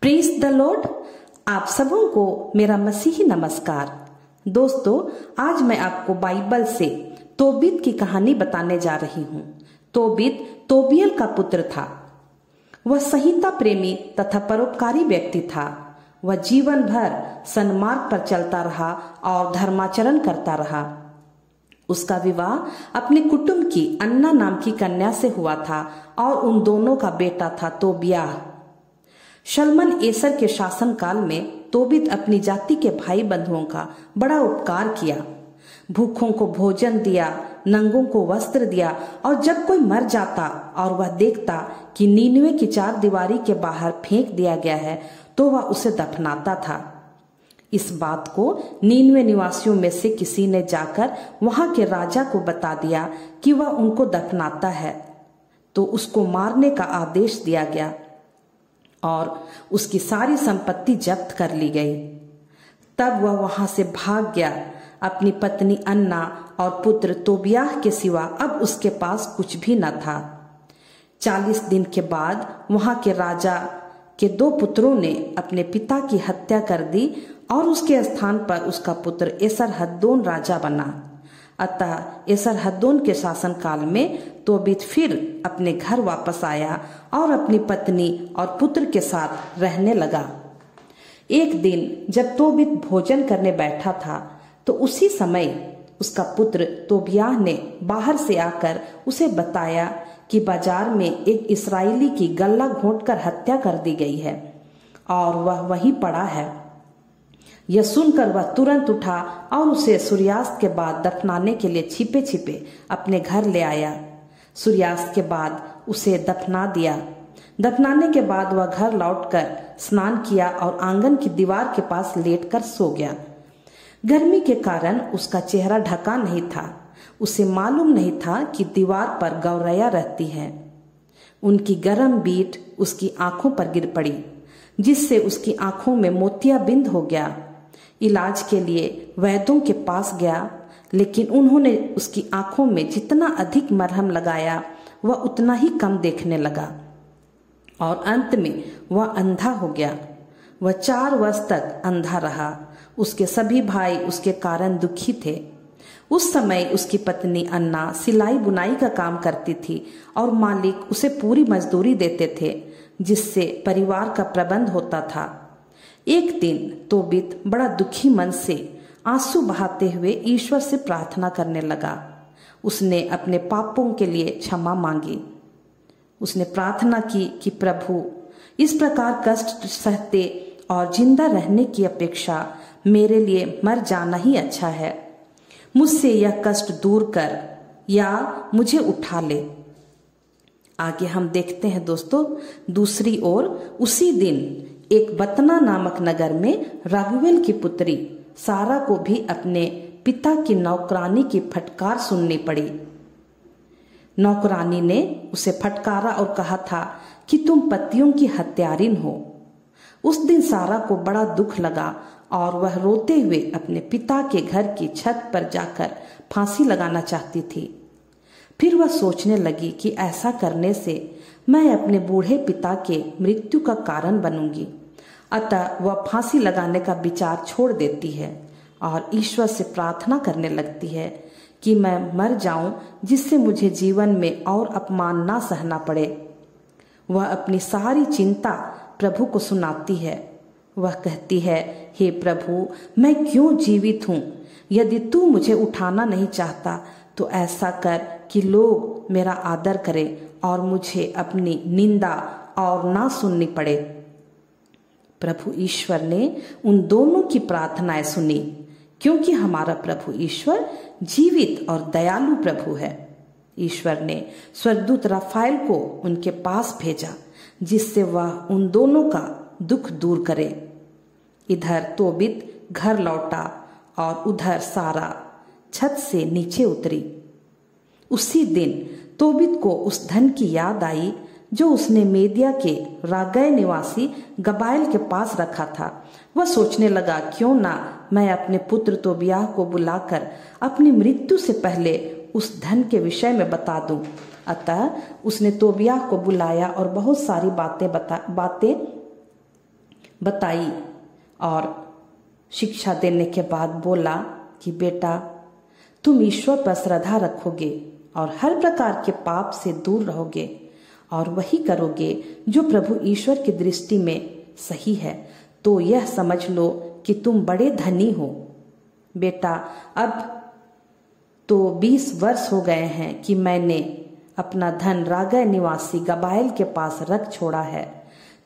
Praise the Lord. आप सबों को मेरा मसीही नमस्कार। दोस्तों, आज मैं आपको बाइबल से तोबीत की कहानी बताने जा रही हूँ। तोबीत तोबियल का पुत्र था। वह संहिता प्रेमी तथा परोपकारी व्यक्ति था। वह जीवन भर सन्मार्ग पर चलता रहा और धर्माचरण करता रहा। उसका विवाह अपने कुटुंब की अन्ना नाम की कन्या से हुआ था और उन दोनों का बेटा था तोबियाह। शल्मन एसर के शासन काल में तोबीत अपनी जाति के भाई बंधुओं का बड़ा उपकार किया। भूखों को भोजन दिया, नंगों को वस्त्र दिया और जब कोई मर जाता और वह देखता कि नीनवे की चार दीवारी के बाहर फेंक दिया गया है तो वह उसे दफनाता था। इस बात को नीनवे निवासियों में से किसी ने जाकर वहां के राजा को बता दिया कि वह उनको दफनाता है, तो उसको मारने का आदेश दिया गया और उसकी सारी संपत्ति जब्त कर ली गई। तब वह वहां से भाग गया। अपनी पत्नी अन्ना और पुत्र तोबियाह के सिवा अब उसके पास कुछ भी न था। 40 दिन के बाद वहां के राजा के 2 पुत्रों ने अपने पिता की हत्या कर दी और उसके स्थान पर उसका पुत्र एसरहद्दोन राजा बना। अतः एसरहद्दोन के शासन काल में तोबीत फिर अपने घर वापस आया और अपनी पत्नी और पुत्र के साथ रहने लगा। एक दिन जब तोबीत भोजन करने बैठा था तो उसी समय उसका पुत्र तोबियाह ने बाहर से आकर उसे बताया कि बाजार में एक इस्राएली की गल्ला घोंटकर हत्या कर दी गई है और वह वहीं पड़ा है। यह सुनकर वह तुरंत उठा और उसे सूर्यास्त के बाद दफनाने के लिए छिपे छिपे अपने घर ले आया। सूर्यास्त के बाद उसे दफना दिया। दफनाने के बाद वह घर लौटकर स्नान किया और आंगन की दीवार के पास लेटकर सो गया। गर्मी के कारण उसका चेहरा ढका नहीं था। उसे मालूम नहीं था कि दीवार पर गौरैया रहती है। उनकी गर्म बीट उसकी आंखों पर गिर पड़ी, जिससे उसकी आंखों में मोतियाबिंद हो गया। इलाज के लिए वैद्यों के पास गया, लेकिन उन्होंने उसकी आंखों में जितना अधिक मरहम लगाया वह उतना ही कम देखने लगा और अंत में वह अंधा हो गया। वह 4 वर्ष तक अंधा रहा। उसके सभी भाई उसके कारण दुखी थे। उस समय उसकी पत्नी अन्ना सिलाई बुनाई का काम करती थी और मालिक उसे पूरी मजदूरी देते थे, जिससे परिवार का प्रबंध होता था। एक दिन तोबीत बड़ा दुखी मन से आंसू बहाते हुए ईश्वर से प्रार्थना करने लगा। उसने अपने पापों के लिए क्षमा मांगी। उसने प्रार्थना की कि प्रभु, इस प्रकार कष्ट सहते और जिंदा रहने की अपेक्षा मेरे लिए मर जाना ही अच्छा है। मुझसे यह कष्ट दूर कर या मुझे उठा ले। आगे हम देखते हैं दोस्तों, दूसरी ओर उसी दिन एक बतना नामक नगर में रागुएल की पुत्री सारा को भी अपने पिता की नौकरानी की फटकार सुननी पड़ी। नौकरानी ने उसे फटकारा और कहा था कि तुम पतियों की हत्यारिन हो। उस दिन सारा को बड़ा दुख लगा और वह रोते हुए अपने पिता के घर की छत पर जाकर फांसी लगाना चाहती थी। फिर वह सोचने लगी कि ऐसा करने से मैं अपने बूढ़े पिता के मृत्यु का कारण बनूंगी। अतः वह फांसी लगाने का विचार छोड़ देती है और ईश्वर से प्रार्थना करने लगती है कि मैं मर जाऊं, जिससे मुझे जीवन में और अपमान ना सहना पड़े। वह अपनी सारी चिंता प्रभु को सुनाती है। वह कहती है, हे प्रभु, मैं क्यों जीवित हूँ? यदि तू मुझे उठाना नहीं चाहता तो ऐसा कर कि लोग मेरा आदर करें और मुझे अपनी निंदा और ना सुननी पड़े। प्रभु ईश्वर ने उन दोनों की प्रार्थनाएं सुनी, क्योंकि हमारा प्रभु ईश्वर जीवित और दयालु प्रभु है। ईश्वर ने स्वर्गदूत राफाएल को उनके पास भेजा, जिससे वह उन दोनों का दुख दूर करे। इधर तोबीत घर लौटा और उधर सारा छत से नीचे उतरी। उसी दिन तोबीत को उस धन की याद आई जो उसने मेदिया के रागय निवासी गबायल के पास रखा था। वह सोचने लगा, क्यों ना मैं अपने पुत्र तोबियाह को बुलाकर अपनी मृत्यु से पहले उस धन के विषय में बता दूं। अतः उसने तोबियाह को बुलाया और बहुत सारी बातें बताई और शिक्षा देने के बाद बोला कि बेटा, तुम ईश्वर पर श्रद्धा रखोगे और हर प्रकार के पाप से दूर रहोगे और वही करोगे जो प्रभु ईश्वर की दृष्टि में सही है, तो यह समझ लो कि तुम बड़े धनी हो। बेटा, अब तो 20 वर्ष हो गए हैं कि मैंने अपना धन रागय निवासी गबायल के पास रख छोड़ा है।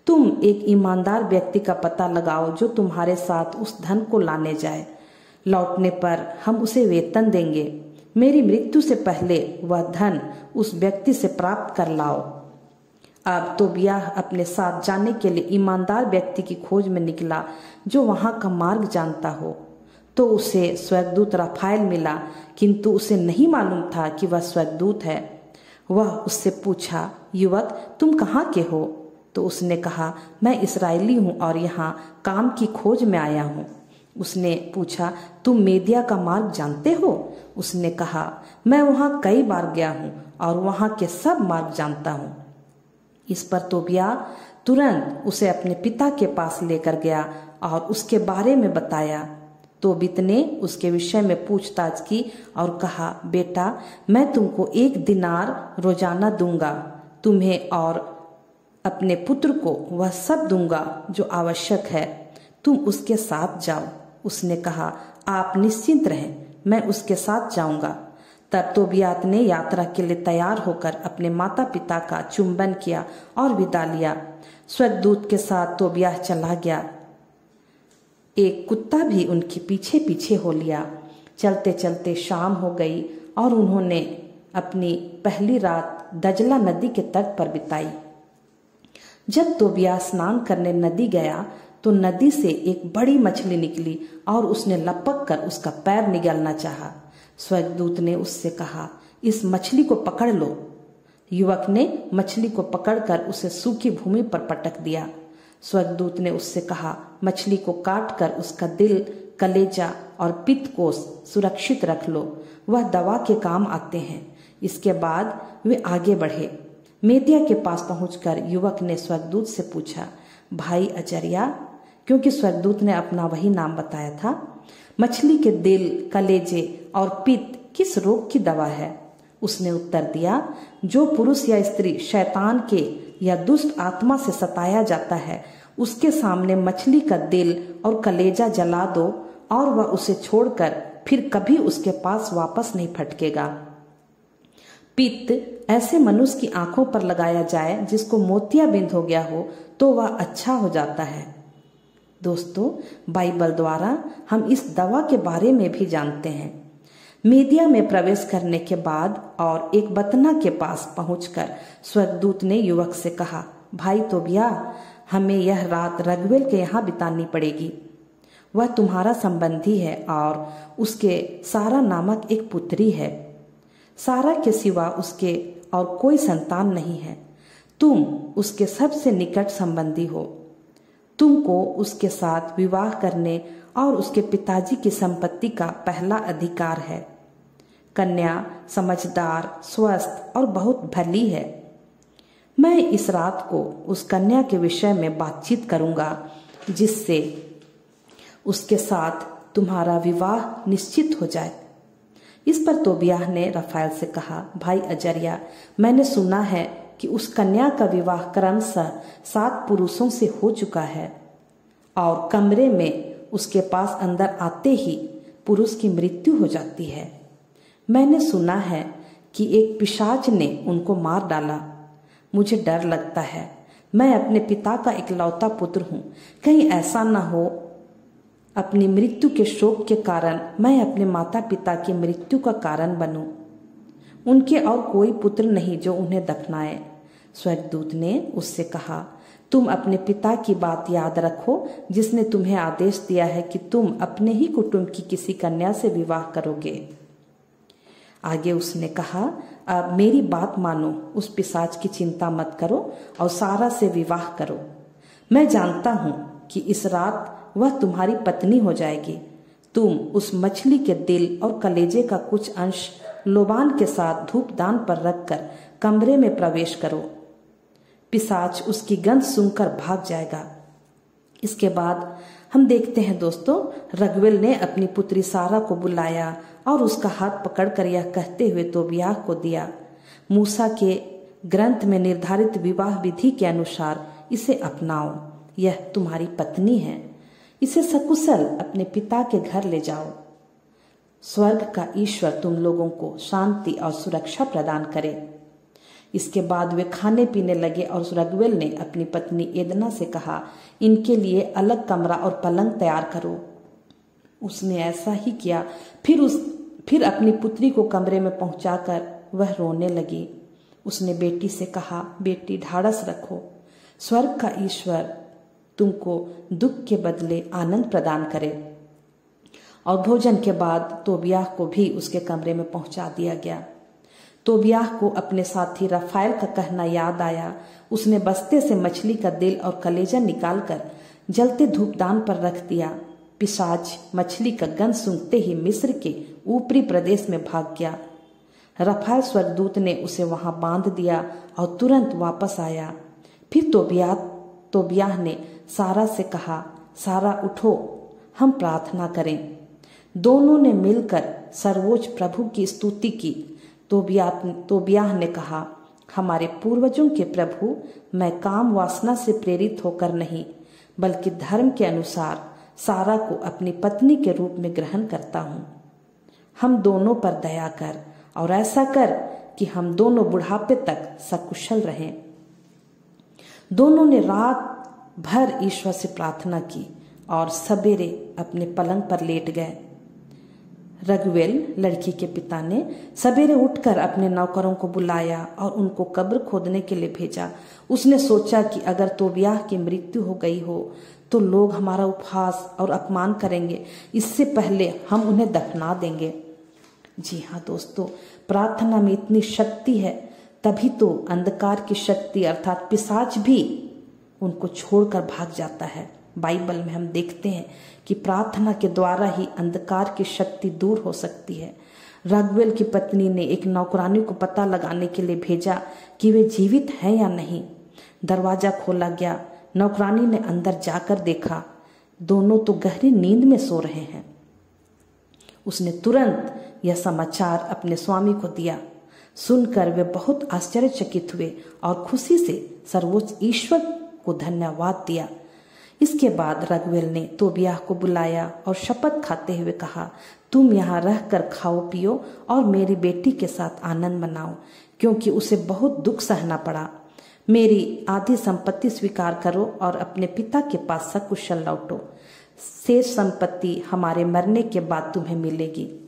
तुम एक ईमानदार व्यक्ति का पता लगाओ जो तुम्हारे साथ उस धन को लाने जाए। लौटने पर हम उसे वेतन देंगे। मेरी मृत्यु से पहले वह धन उस व्यक्ति से प्राप्त कर लाओ। अब तोबियाह अपने साथ जाने के लिए ईमानदार व्यक्ति की खोज में निकला जो वहां का मार्ग जानता हो। तो उसे स्वर्गदूत राफाएल मिला, किंतु उसे नहीं मालूम था कि वह स्वर्गदूत है। वह उससे पूछा, युवक, तुम कहाँ के हो? तो उसने कहा, मैं इस्राएली हूँ और यहाँ काम की खोज में आया हूँ। उसने पूछा, तुम मेदिया का मार्ग जानते हो? उसने कहा, मैं वहाँ कई बार गया हूँ और वहाँ के सब मार्ग जानता हूँ। इस पर तोबियाह तुरंत उसे अपने पिता के पास लेकर गया और उसके बारे में बताया। तोबित ने उसके विषय में पूछताछ की और कहा, बेटा, मैं तुमको 1 दिनार रोजाना दूंगा। तुम्हें और अपने पुत्र को वह सब दूंगा जो आवश्यक है। तुम उसके साथ जाओ। उसने कहा, आप निश्चिंत रहें, मैं उसके साथ जाऊंगा। तब तोबियात ने यात्रा के लिए तैयार होकर अपने माता पिता का चुंबन किया और विदा लिया। स्वर्गदूत के साथ तोबियाह चला गया। एक कुत्ता भी उनके पीछे पीछे हो लिया। चलते चलते शाम हो गई और उन्होंने अपनी पहली रात दजला नदी के तट पर बिताई। जब तोबियाह स्नान करने नदी गया तो नदी से एक बड़ी मछली निकली और उसने लपक कर उसका पैर निगलना चाहा। स्वर्गदूत ने उससे कहा, इस मछली को पकड़ लो। युवक ने मछली को पकड़कर उसे सूखी भूमि पर पटक दिया। स्वर्गदूत ने उससे कहा, मछली को काट कर उसका दिल, कलेजा और पित्त कोष सुरक्षित रख लो, वह दवा के काम आते हैं। इसके बाद वे आगे बढ़े। मेदिया के पास पहुंचकर युवक ने स्वर्गदूत से पूछा, भाई अजर्या, क्योंकि स्वर्गदूत ने अपना वही नाम बताया था, मछली के दिल, कलेजे और पित्त किस रोग की दवा है? उसने उत्तर दिया, जो पुरुष या स्त्री शैतान के या दुष्ट आत्मा से सताया जाता है, उसके सामने मछली का दिल और कलेजा जला दो और वह उसे छोड़कर फिर कभी उसके पास वापस नहीं फटकेगा। पित्त ऐसे मनुष्य की आंखों पर लगाया जाए जिसको मोतियाबिंद हो गया हो तो वह अच्छा हो जाता है। दोस्तों, बाइबल द्वारा हम इस दवा के बारे में भी जानते हैं। मेदिया में प्रवेश करने के बाद और एक बतना के पास पहुंचकर स्वर्गदूत ने युवक से कहा, भाई तोबियाह, हमें यह रात रगवेल के यहाँ बितानी पड़ेगी। वह तुम्हारा संबंधी है और उसके सारा नामक एक पुत्री है। सारा के सिवा उसके और कोई संतान नहीं है। तुम उसके सबसे निकट संबंधी हो। तुमको उसके साथ विवाह करने और उसके पिताजी की संपत्ति का पहला अधिकार है। कन्या समझदार, स्वस्थ और बहुत भली है। मैं इस रात को उस कन्या के विषय में बातचीत करूंगा जिससे उसके साथ तुम्हारा विवाह निश्चित हो जाए। इस पर तोबियाह ने राफाएल से कहा, भाई अजर्या, मैंने सुना है कि उस कन्या का विवाह क्रमशः 7 पुरुषों से हो चुका है और कमरे में उसके पास अंदर आते ही पुरुष की मृत्यु हो जाती है। मैंने सुना है कि एक पिशाच ने उनको मार डाला। मुझे डर लगता है। मैं अपने पिता का इकलौता पुत्र हूँ। कहीं ऐसा न हो अपनी मृत्यु के शोक के कारण मैं अपने माता पिता की मृत्यु का कारण बनूं। उनके और कोई पुत्र नहीं जो उन्हें दफनाए। स्वर्गदूत ने उससे कहा, तुम अपने पिता की बात याद रखो जिसने तुम्हें आदेश दिया है कि तुम अपने ही कुटुंब की किसी कन्या से विवाह करोगे। आगे उसने कहा, अब मेरी बात मानो, उस पिशाच की चिंता मत करो और सारा से विवाह करो। मैं जानता हूं कि इस रात वह तुम्हारी पत्नी हो जाएगी। तुम उस मछली के दिल और कलेजे का कुछ अंश लोबान के साथ धूपदान पर रखकर कमरे में प्रवेश करो। पिशाच उसकी गंध सुनकर भाग जाएगा इसके बाद हम देखते हैं दोस्तों, रगुएल ने अपनी पुत्री सारा को बुलाया और उसका हाथ पकड़कर यह कहते हुए तोबियाह को दिया, मूसा के ग्रंथ में निर्धारित विवाह विधि के अनुसार इसे अपनाओ, यह तुम्हारी पत्नी है, इसे सकुशल अपने पिता के घर ले जाओ। स्वर्ग का ईश्वर तुम लोगों को शांति और सुरक्षा प्रदान करे। इसके बाद वे खाने पीने लगे और रगुएल ने अपनी पत्नी एदना से कहा, इनके लिए अलग कमरा और पलंग तैयार करो। उसने ऐसा ही किया। फिर अपनी पुत्री को कमरे में पहुंचाकर वह रोने लगी। उसने बेटी से कहा, बेटी ढाढ़स रखो, स्वर्ग का ईश्वर तुमको दुख के बदले आनंद प्रदान करे। और भोजन के बाद तोबियाह को भी उसके कमरे में पहुंचा दिया गया। तोबियाह को अपने साथी रफाएल का कहना याद आया। उसने बस्ते से मछली का दिल और कलेजा निकालकर जलते धूपदान पर रख दिया। पिशाच मछली का गंध सूंघते ही मिस्र के ऊपरी प्रदेश में भाग गया। रफाएल स्वर्गदूत ने उसे वहां बांध दिया और तुरंत वापस आया। फिर तोबियाह ने सारा से कहा, सारा उठो, हम प्रार्थना करें। दोनों ने मिलकर सर्वोच्च प्रभु की स्तुति की। तोबियाह ने कहा, हमारे पूर्वजों के प्रभु, मैं काम वासना से प्रेरित होकर नहीं बल्कि धर्म के अनुसार सारा को अपनी पत्नी के रूप में ग्रहण करता हूँ। हम दोनों पर दया कर और ऐसा कर कि हम दोनों बुढ़ापे तक सकुशल रहें। दोनों ने रात भर ईश्वर से प्रार्थना की और सवेरे अपने पलंग पर लेट गए। रगुएल लड़की के पिता ने सवेरे उठकर अपने नौकरों को बुलाया और उनको कब्र खोदने के लिए भेजा। उसने सोचा कि अगर तोबियाह की मृत्यु हो गई हो तो लोग हमारा उपहास और अपमान करेंगे, इससे पहले हम उन्हें दफना देंगे। जी हाँ दोस्तों, प्रार्थना में इतनी शक्ति है, तभी तो अंधकार की शक्ति अर्थात पिशाच भी उनको छोड़कर भाग जाता है। बाइबल में हम देखते हैं कि प्रार्थना के द्वारा ही अंधकार की शक्ति दूर हो सकती है। रगुएल की पत्नी ने एक नौकरानी को पता लगाने के लिए भेजा कि वे जीवित हैं या नहीं। दरवाजा खोला गया। नौकरानी ने अंदर जाकर देखा, दोनों तो गहरी नींद में सो रहे हैं। उसने तुरंत यह समाचार अपने स्वामी को दिया। सुनकर वे बहुत आश्चर्यचकित हुए और खुशी से सर्वोच्च ईश्वर को धन्यवाद दिया। इसके बाद रगुएल ने तोबियाह को बुलाया और शपथ खाते हुए कहा, तुम यहाँ रहकर खाओ पियो और मेरी बेटी के साथ आनंद मनाओ, क्योंकि उसे बहुत दुख सहना पड़ा। मेरी आधी संपत्ति स्वीकार करो और अपने पिता के पास सकुशल लौटो। शेष संपत्ति हमारे मरने के बाद तुम्हें मिलेगी।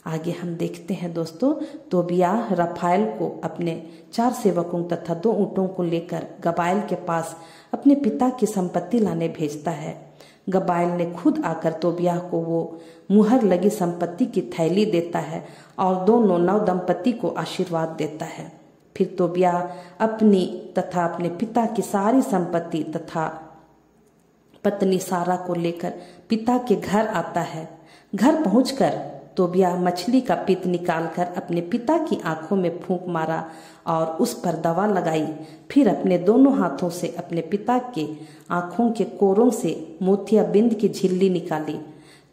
आगे हम देखते हैं दोस्तों, तोबियाह रफाएल को अपने 4 सेवकों तथा 2 ऊँटों को लेकर गबायल के पास अपने पिता की संपत्ति लाने भेजता है। गबायल ने खुद आकर तोबियाह को वो मुहर लगी संपत्ति की थैली देता है और दोनों नव दंपति को आशीर्वाद देता है। फिर तोबियाह अपनी तथा अपने पिता की सारी संपत्ति तथा पत्नी सारा को लेकर पिता के घर आता है। घर पहुंचकर तोबियाह मछली का पित्त निकालकर अपने पिता की आंखों में फूंक मारा और उस पर दवा लगाई। फिर अपने दोनों हाथों से अपने पिता के आंखों के कोरों से मोतियाबिंद की झिल्ली निकाली।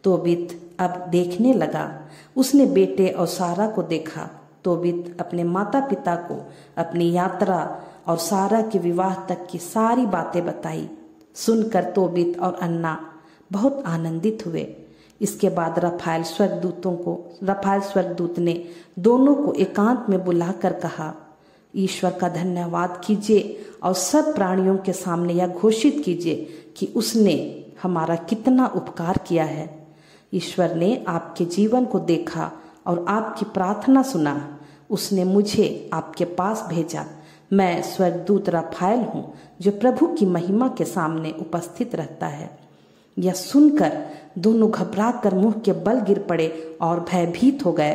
तोबित अब देखने लगा। उसने बेटे और सारा को देखा। तोबित अपने माता पिता को अपनी यात्रा और सारा के विवाह तक की सारी बातें बताई। सुनकर तोबित और अन्ना बहुत आनंदित हुए। इसके बाद रफाएल स्वर्गदूत ने दोनों को एकांत में बुलाकर कहा, ईश्वर का धन्यवाद कीजिए और सब प्राणियों के सामने यह घोषित कीजिए कि उसने हमारा कितना उपकार किया है। ईश्वर ने आपके जीवन को देखा और आपकी प्रार्थना सुना। उसने मुझे आपके पास भेजा। मैं स्वर्गदूत रफाएल हूँ जो प्रभु की महिमा के सामने उपस्थित रहता है। यह सुनकर दोनों घबराकर मुंह के बल गिर पड़े और भयभीत हो गए।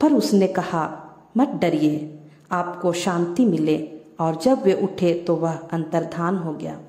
पर उसने कहा, मत डरिए, आपको शांति मिले। और जब वे उठे तो वह अंतर्धान हो गया।